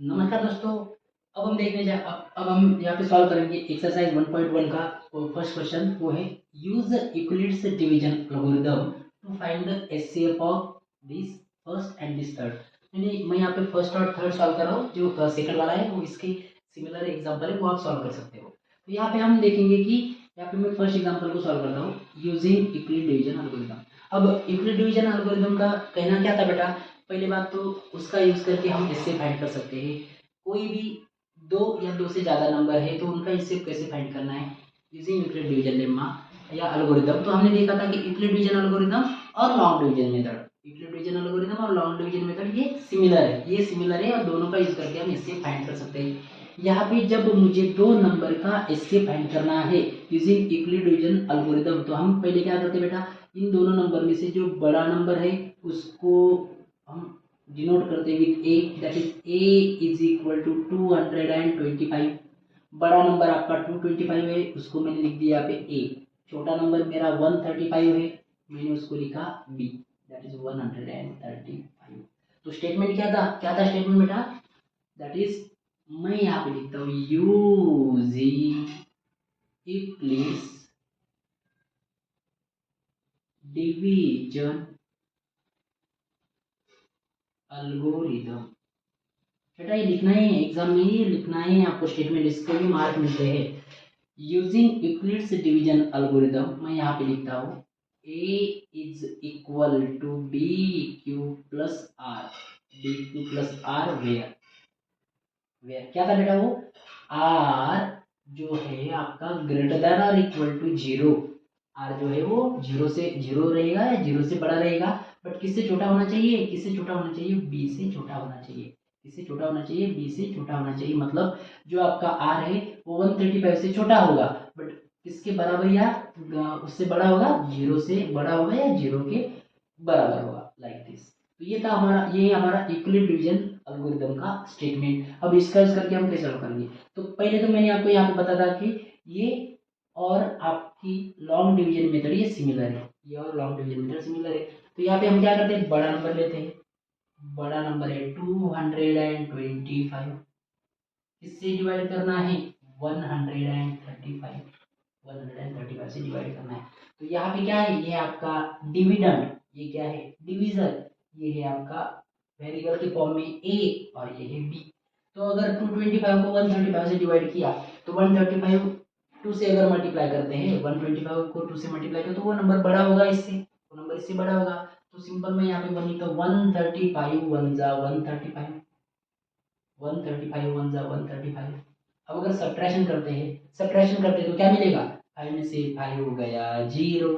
नमस्कार दोस्तों। अब हम देखने जा अब हम यहाँ पे सॉल्व करेंगे एक्सरसाइज 1.1 का फर्स्ट क्वेश्चन। वो है use Euclid's division algorithm to find the HCF of this first and this third. यानी मैं यहाँ पे फर्स्ट और थर्ड सॉल्व कर रहा हूँ, जो सेकंड वाला है वो इसके सिमिलर एग्जांपल है, वो आप सॉल्व कर सकते हो। तो यहाँ पे हम देखेंगे कि यहाँ पे मैं फर्स्ट एग्जांपल को सॉल्व करता हूँ यूजिंग यूक्लिड डिवीजन एल्गोरिथम। अब यूक्लिड डिवीजन एल्गोरिथम का कहना क्या था बेटा, पहली बात तो उसका यूज करके हम इससे फाइंड कर सकते हैं कोई भी दो या दो से ज़्यादा नंबर है तो उनका इससे कैसे फाइंड करना है यूजिंग यूक्लिड डिवीजन लेम्मा या एल्गोरिथम। तो हमने देखा था कि यूक्लिड डिवीजन एल्गोरिथम और long division method, Euclid division algorithm और लॉन्ग डिवीजन मेथड ये सिमिलर है और दोनों का यूज करके हम इससे फाइंड कर सकते हैं। यहाँ पे जब मुझे दो नंबर का इससे फाइंड करना है यूजिंग यूक्लिड डिवीजन एल्गोरिथम, तो हम पहले क्या करते हैं बेटा, इन दोनों नंबर में से जो बड़ा नंबर है उसको हम डिनोट करते हैं with A, that is A is equal to 225। बड़ा नंबर आपका 225 है, उसको मैंने लिख दिया यहाँ पे ए। छोटा नंबर मेरा 135 है, मैंने उसको लिखा बी, दैट इज 135। तो स्टेटमेंट क्या था स्टेटमेंट बेटा, दैट इज मैं यहाँ पे लिखता हूँ यूजिंग यूक्लिड्स डिवीजन एल्गोरिथम। बेटा ये लिखना है एग्जाम में, ही लिखना है आपको स्टेटमेंट, इसके भी मार्क मिलते हैं। यूजिंग यूक्लिड्स डिवीजन एल्गोरिथम मैं यहाँ पे लिखता हूँ A is equal to B Q plus R, B Q plus R where where क्या था बेटा वो, आर जो है आपका ग्रेटर देन और इक्वल टू जीरो। आर जो है वो जीरो से जीरो रहेगा या जीरो से बड़ा रहेगा, बट किससे छोटा होना चाहिए, किससे छोटा होना चाहिए, बी से छोटा होना चाहिए। किससे छोटा होना चाहिए, बी से छोटा होना चाहिए। मतलब जो आपका आर है वो 135 से छोटा होगा, बट किसके बराबर या उससे बड़ा होगा, जीरो से बड़ा होगा या जीरो के बराबर होगा, लाइक दिस। तो ये हमारा यूक्लिड डिवीजन एल्गोरिथम का स्टेटमेंट। अब इसका यूज करके हम कैसे सॉल्व करेंगे, तो पहले तो मैंने आपको यहाँ पे बता था कि ये और आपकी लॉन्ग डिवीजन मेथड ये सिमिलर है, ये और लॉन्ग डिवीजन मेथड सिमिलर है। तो यहाँ पे हम क्या करते हैं, बड़ा नंबर लेते हैं। बड़ा नंबर है 225, किससे डिवाइड करना है, 135, 135 से डिवाइड करना है। तो यहाँ पे क्या है, ये आपका डिविडेंड, ये क्या है डिवीजन, ये है आपका वेरिएबल के फॉर्म में ए और ये है बी। तो अगर 225 को 135 से डिवाइड किया तो 135 2 से अगर मल्टीप्लाई करते हैं, 125 को 2 से मल्टीप्लाई करें तो वो नंबर बड़ा होगा इससे, वो नंबर इससे बड़ा होगा। तो सिंपल मैं यहाँ पे वन लिखता हूँ 135 वन जा 135, 135 वन जा 135। अब अगर सब्ट्रैक्शन करते हैं तो क्या मिलेगा, 5 में से 5 हो गया जीरो,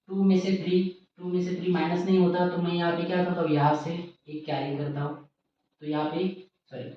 2 में से 3, 2 में से 3 माइनस नहीं होता, तो मैं यहाँ पे क्या करता हूँ, यहाँ से एक कैरी करता हूँ। तो यहाँ पे सॉरी,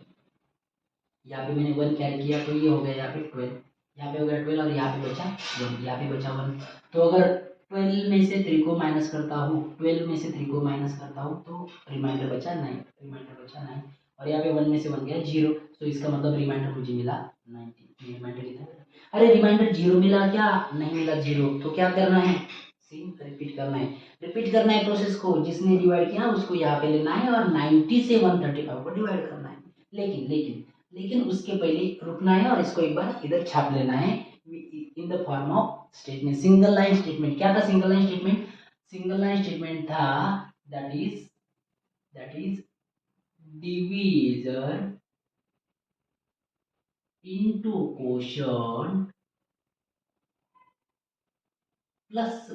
यहाँ पे मैंने 1 कैरी किया तो ये हो गया यहाँ पे 12, यहाँ पे हो गया 12 और यहाँ पे बचा 1, यहाँ पे बचा 1। तो अगर 12 में से 3 को माइनस करता हूँ, 12 में से 3 को माइनस करता हूँ तो रिमाइंडर बचा 9, रिमाइंडर बचा 9। और यहाँ पे 1 में से 1 गया 0, तो इसका मतलब रिमाइंडर मुझे मिला 90। रिमाइंडर कितना, अरे रिमाइंडर 0 मिला क्या, नहीं मिला 0, तो क्या करना है, सेम रिपीट करना है। रिपीट करना है प्रोसेस को, जिसने डिवाइड किया उसको यहाँ पे लेना है और 90 से 135 को डिवाइड करना है। लेकिन लेकिन लेकिन उसके पहले रुकना है और इसको एक बार इधर छाप लेना है in the form of statement, single line statement. क्या था single line statement, single line statement था that is division into quotient plus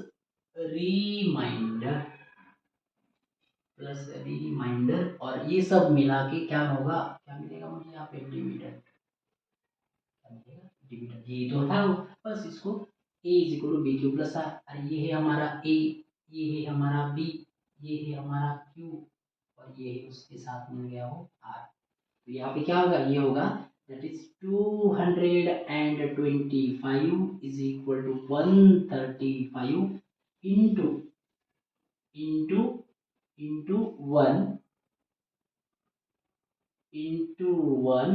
remainder, और ये सब मिला के क्या होगा, क्या मिलेगा मुझे यहाँ पे डिविडेंड, डिविडेंड ये तो था वो, बस इसको A is equal to B Q plus R, और ये है हमारा ए, ये है हमारा बी, ये है हमारा क्यू, और ये है उसके साथ मिल गया वो आर। तो यहाँ पे क्या होगा, ये होगा that is 225 is equal to 135 into into into 1 into 1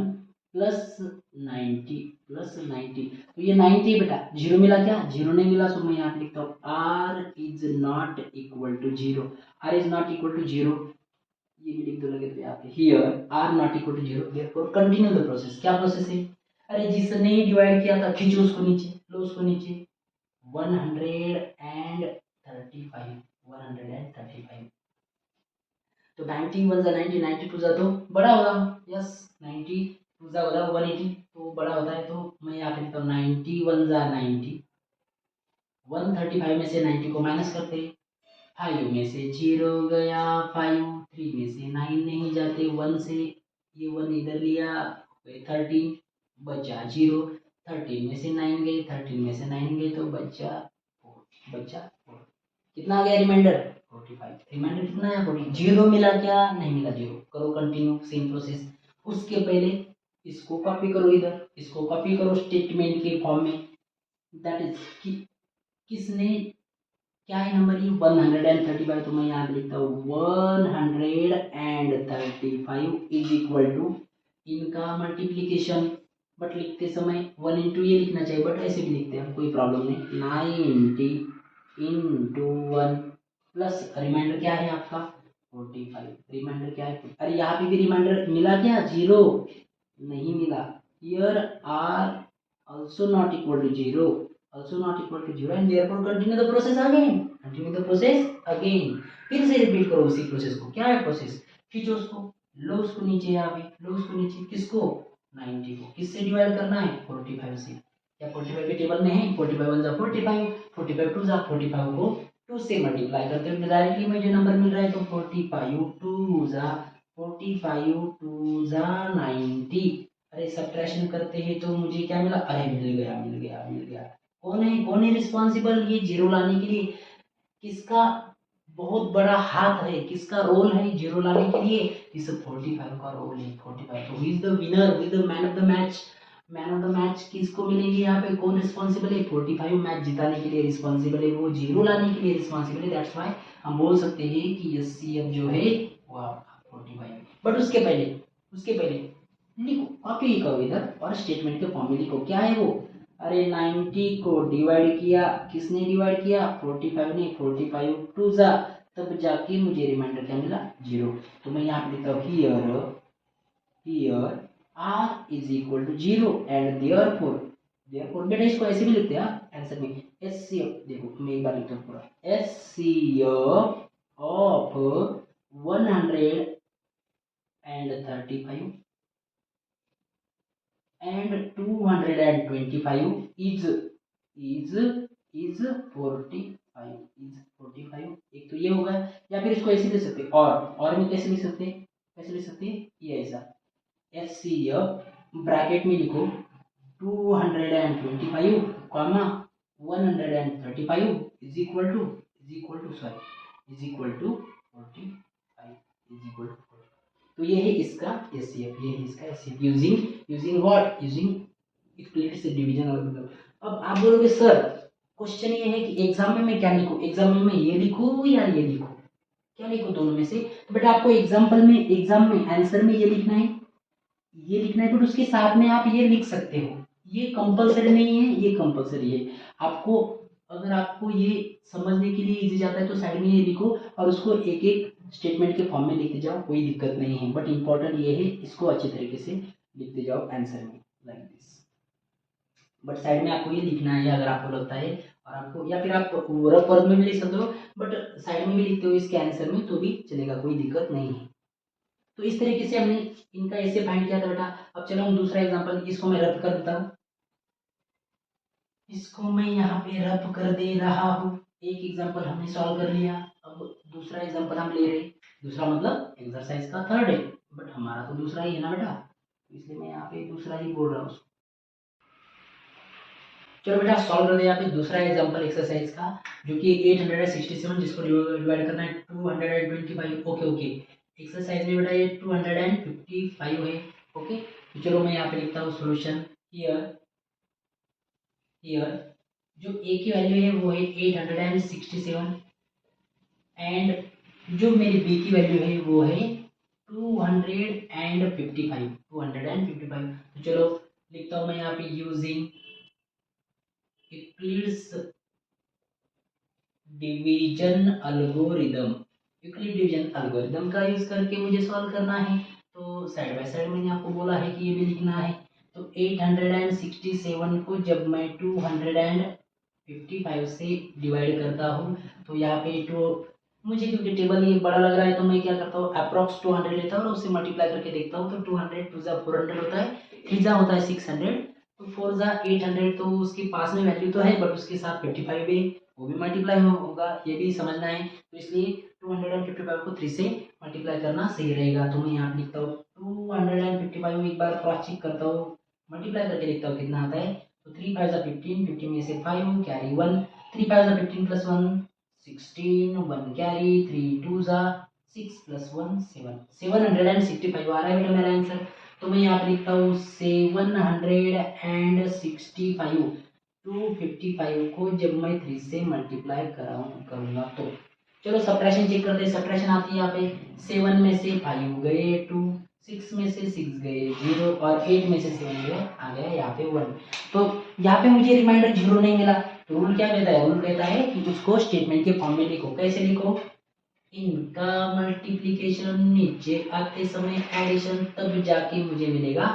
plus 90, plus 90। तो ये 90 बेटा, जीरो मिला क्या, जीरो नहीं मिला, सो मैं यहाँ पे लिखता हूँ R is not equal to zero, R is not equal to zero. ये भी लिख दो लगे तो यहाँ पे here R not equal to 0, therefore continue the process. क्या प्रोसेस है? अरे जिसने डिवाइड किया था खींचो उसको नीचे, लो उसको नीचे। 135 तो 90 1 जा 90, 92 जा तो बड़ा होगा। यस 92 जा होगा 180 तो बड़ा होता है। तो मैं यहाँ पे लिखता हूँ 91 जा 90, 135 में से 90 को माइनस करते, 5 में से 0 गया, 5 3 में से 9 नहीं जाते, 1 से ये 1 इधर लिया 13 बचा 0, 13 में से 9 गए, 13 में से 9 गए तो बचा 4। कितना आ गया रिमाइंडर? 45। रिमाइंडर कितना है? 40। 0 मिला क्या? नहीं मिला 0। करो कंटिन्यू सेम प्रोसेस। उसके पहले इसको कॉपी करो, इधर इसको कॉपी करो स्टेटमेंट के फॉर्म में। दैट इज किसने क्या है नंबर ये 135। तो मैं यहाँ पे लिखता हूँ 135 इज इक्वल टू इनका मल्टीप्लीकेशन। बट लिखते समय 1 इंटू ये लिखना चाहिए, बट ऐसे भी लिखते हैं कोई प्रॉब्लम नहीं। 90 इंटू 1 प्लस रिमाइंडर क्या है आपका 45। रिमाइंडर क्या है? अरे यहाँ पे भी रिमाइंडर मिला क्या? 0 नहीं मिला। Here R also not equal to 0, also not equal to 0 and therefore continue the process again, continue the process again। फिर से रिपीट करो उसी प्रोसेस को। क्या है प्रोसेस? खींचो उसको, लो उसको नीचे, यहाँ पे लो उसको नीचे। किसको? 90 को। किससे डिवाइड करना है? 45 से। क्या 45 के टेबल में है? 45 1 जा 45, 45 2 जा 45 को 2 से मल्टीप्लाई करते हैं डायरेक्टली मुझे नंबर मिल रहा है। तो 45 2 जा 45 2 जा 90। अरे सब्ट्रैक्शन करते हैं तो मुझे क्या मिला? अरे मिल गया मिल गया मिल गया। कौन है रिस्पॉन्सिबल ये जीरो लाने के लिए? किसका बहुत बड़ा हाथ है, किसका रोल है जीरो लाने के लिए? इस 45 का रोल है। 45 तो is the winner, is the man of the match. Man of the match किसको मिलेंगे यहाँ पे? कौन रिस्पॉन्सिबल है? 45 मैच जिताने के लिए रिस्पॉन्सिबल है, वो जीरो लाने के लिए रिस्पॉन्सिबल है। दैट्स व्हाई हम बोल सकते हैं कि एचसीएफ जो है वो आपका 45। बट उसके पहले लिखो, कॉपी करो इधर और स्टेटमेंट के फॉर्म में लिखो। क्या है वो? अरे 90 को डिवाइड किया, किसने डिवाइड किया? 45 ने। 45 2 जा, तब जाके मुझे रिमाइंडर क्या मिला? 0। तो मैं यहाँ पे लिखता हूँ here R is equal to 0 and therefore बेटा इसको ऐसे भी लिखते हैं आंसर में। एचसीएफ देखो मैं एक बार लिखता हूँ पूरा। HCF of 135 and 225 is 45। एक तो ये होगा, या फिर इसको ऐसे लिख सकते हैं और में कैसे लिख सकते हैं? कैसे लिख सकते हैं? ये ऐसा एच सी एफ ब्रैकेट में लिखो 225 comma 135 is equal to 45 is equal to. तो ये है इसका एचसीएफ, ये है इसका HCF using what? Using equality से डिवीजन और मतलब। अब आप बोलोगे सर क्वेश्चन ये है कि एग्जाम में मैं क्या लिखूं? एग्जाम में मैं ये लिखूं या ये लिखूं? क्या लिखूं दोनों में से? तो बेटा आपको एग्जाम में आंसर में ये लिखना है, ये लिखना है, बट उसके साथ में आप ये लिख सकते हो। ये कंपलसरी नहीं है, ये कंपलसरी है। आपको अगर आपको ये समझने के लिए इजी जाता है तो साइड में ये लिखो और उसको एक एक स्टेटमेंट के फॉर्म में लिखते जाओ, कोई दिक्कत नहीं है। बट इंपॉर्टेंट ये है इसको अच्छे तरीके से लिखते जाओ आंसर में लाइक दिस। बट साइड में आपको ये लिखना है अगर आपको लगता है, और आपको या फिर आप रफ वर्क में भी लिख सकते हो, बट साइड में भी लिखते हो इसके आंसर में तो भी चलेगा, कोई दिक्कत नहीं है। तो इस तरीके से हमने इनका ऐसे फाइंड किया था बेटा। अब चलो हम दूसरा एग्जांपल, इसको मैं रद्द कर देता हूँ, इसको मैं यहाँ पे रद्द कर दे रहा हूँ। एक एग्जांपल हमने सॉल्व कर लिया, अब दूसरा एग्जांपल हम ले रहे हैं। दूसरा मतलब एक्सरसाइज का थर्ड है, बट हमारा तो दूसरा ही है ना बेटा, तो इसलिए मैं यहाँ पे दूसरा ही बोल रहा हूँ। चलो बेटा सॉल्व कर दे यहाँ पे दूसरा एग्जांपल एक्सरसाइज का, जो कि 867 जिसको डिवाइड करना है 225। ओके ओके, एक्सरसाइज में बेटा ये 255 है। ओके तो चलो मैं यहाँ पे लिखता हूँ सॉल्यूशन। हियर जो ए की वैल्यू है वो है 867 एंड जो मेरी बी की वैल्यू है वो है 255। तो चलो लिखता हूँ मैं यहाँ पे using Euclid's division algorithm। Euclid division algorithm का यूज करके मुझे सॉल्व करना है। तो साइड बाय साइड मैंने आपको बोला है कि ये भी लिखना है। तो 867 को जब मैं 255 से डिवाइड करता हूँ तो यहाँ पे तो मुझे क्योंकि टेबल ये बड़ा लग रहा है तो मैं क्या करता हूँ अप्रॉक्स 200 लेता हूँ और उससे मल्टीप्लाई करके देखता हूँ। तो 200 2 जा 400 होता है, 3 जा होता है 600, तो 4 जा 800, तो उसके पास में वैल्यू तो है बट उसके साथ 55 है, वो भी मल्टीप्लाई होगा, ये भी समझना है। तो इसलिए 255 को 3 से मल्टीप्लाई करना सही रहेगा। तो मैं यहाँ पे लिखता हूँ 255, एक बार क्रॉस चेक करता हूँ, मल्टीप्लाई करके देखता हूँ कितना आता है। तो 3 5 जा 15, 15 में से 5 कैरी 1, 3 5 जा 15 प्लस 1 16, 1 कैरी, 3 2 जा 6 प्लस 1 7, 765 आ रहा है बेटा मेरा आंसर। तो मैं यहाँ पे लिखता हूँ 765, 255 को जब मैं 3 से मल्टीप्लाई करूँगा तो चलो सब्ट्रैक्शन चेक करते हैं। सब्ट्रैक्शन आती है यहाँ पे 7 में से 5 गए 2, 6 में से 6 गए 0 और 8 में से 7 गए आ गया यहाँ पे 1। तो यहाँ पे मुझे रिमाइंडर 0 नहीं मिला। तो रूल क्या कहता है, रूल कहता है कि उसको स्टेटमेंट के फॉर्म में लिखो। कैसे लिखो, इनका मल्टीप्लिकेशन नीचे आते समय एडिशन, तब जाके मुझे मिलेगा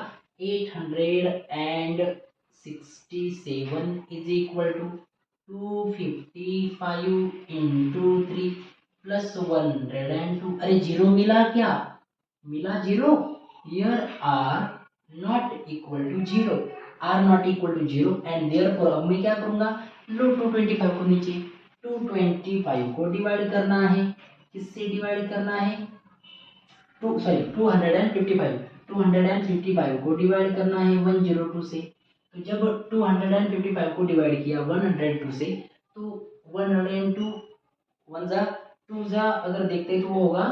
867 is equal to 255 into 3 plus 102। अरे जीरो मिला क्या, मिला zero. Here R not equal to zero, R not equal to zero and therefore अब मैं क्या करूंगा, लो 225 को नीचे 225 को डिवाइड करना है, किससे डिवाइड करना है, 255 को डिवाइड करना है 102 से। तो जब 255 को डिवाइड किया 102 से तो 102 1 जा 2 जा अगर देखते तो वो होगा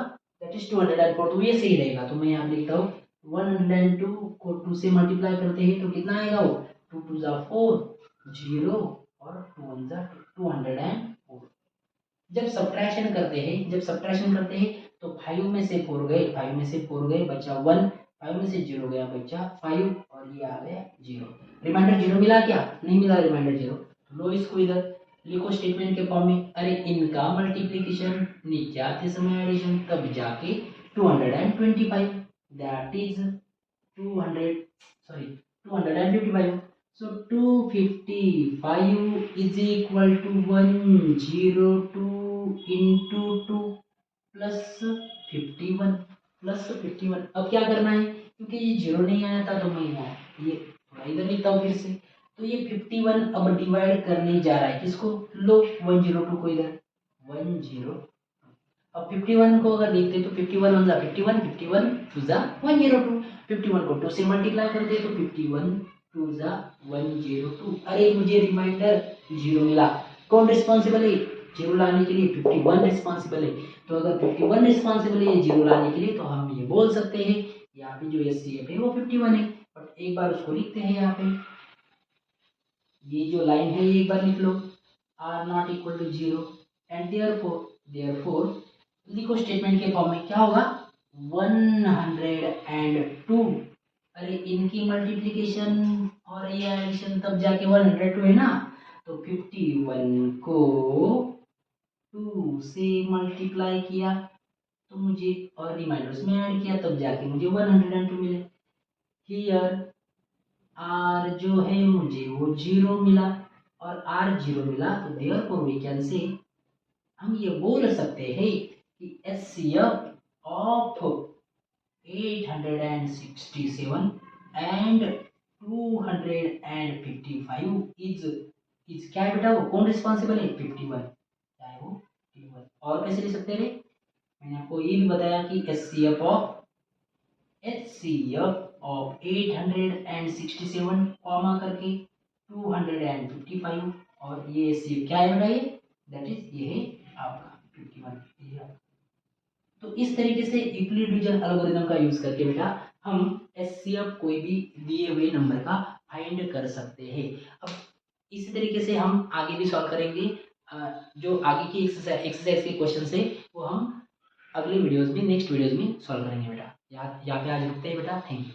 दैट इज 204, तो ये सही रहेगा। तो मैं यहाँ लिखता हूँ 102 को 2 से मल्टीप्लाई करते हैं तो कितना आएगा, वो 2 2 जा 4 0 और 2 1 जा 204। जब सब्ट्रैक्शन करते हैं तो 5 में से 4 गए, 5 में से 4 गए बचा 1, 5 में से 0 गया बचा 5 और ये आ गया 0। रिमाइंडर 0 मिला क्या, नहीं मिला रिमाइंडर 0। तो लो इसको इधर लिखो स्टेटमेंट के फॉर्म में। अरे इनका मल्टीप्लिकेशन नीचे आते समय एडिशन, तब जाके 225 that is 255। So 255 is equal to 102 into 2 plus 51। अब क्या करना है, क्योंकि ये जीरो नहीं आया था तो मैं यहाँ ये थोड़ा इधर लिखता हूँ फिर से। तो ये 51 अब डिवाइड करने जा रहा है किसको, लो 102 को इधर 10। अब 51 को अगर देखते तो 51 1 जा 51, 51 2 जा 102, 51 को 2 से मल्टीप्लाई करते तो 51 2 जा 102। अरे मुझे रिमाइंडर 0 मिला। कौन रिस्पॉन्सिबल है, 0 लाने के लिए 51 रिस्पॉन्सिबल है। तो अगर 51 रिस्पॉन्सिबल है 0 लाने के लिए तो हम ये बोल सकते हैं यहाँ पे जो एचसीएफ है वो 51 है। बट एक बार उसको लिखते हैं यहाँ पे, ये जो लाइन है ये एक बार लिख लो, R not equal to 0 and therefore लिखो स्टेटमेंट के फॉर्म में क्या होगा 102। अरे इनकी मल्टीप्लिकेशन और ये एडिशन तब जाके 102 है ना। तो 51 को 2 से मल्टीप्लाई किया तो मुझे और रिमाइंडर्स में ऐड किया तब जाके मुझे 102 मिले। हियर आर जो है मुझे वो 0 मिला और आर 0 मिला तो देयरफॉर वी कैन से, हम ये बोल सकते हैं कि HCF of 867 and 255 is क्या है बेटा, वो कौन रिस्पॉन्सिबल है 51, क्या है वो 51। और कैसे लिख सकते हैं, मैंने आपको ये भी बताया कि HCF of 867 कॉमा करके 255 और ये HCF क्या है बेटा, ये दैट इज ये है आपका 51। तो इस तरीके से यूक्लिड डिवीजन एल्गोरिथम का यूज करके बेटा हम एचसीएफ कोई भी दिए हुए नंबर का फाइंड कर सकते हैं। अब इसी तरीके से हम आगे भी सॉल्व करेंगे। जो आगे की एक्सरसाइज के क्वेश्चन है वो हम अगले वीडियोस में नेक्स्ट वीडियोस में सॉल्व करेंगे बेटा। यहाँ पे आज रुकते हैं बेटा, थैंक यू।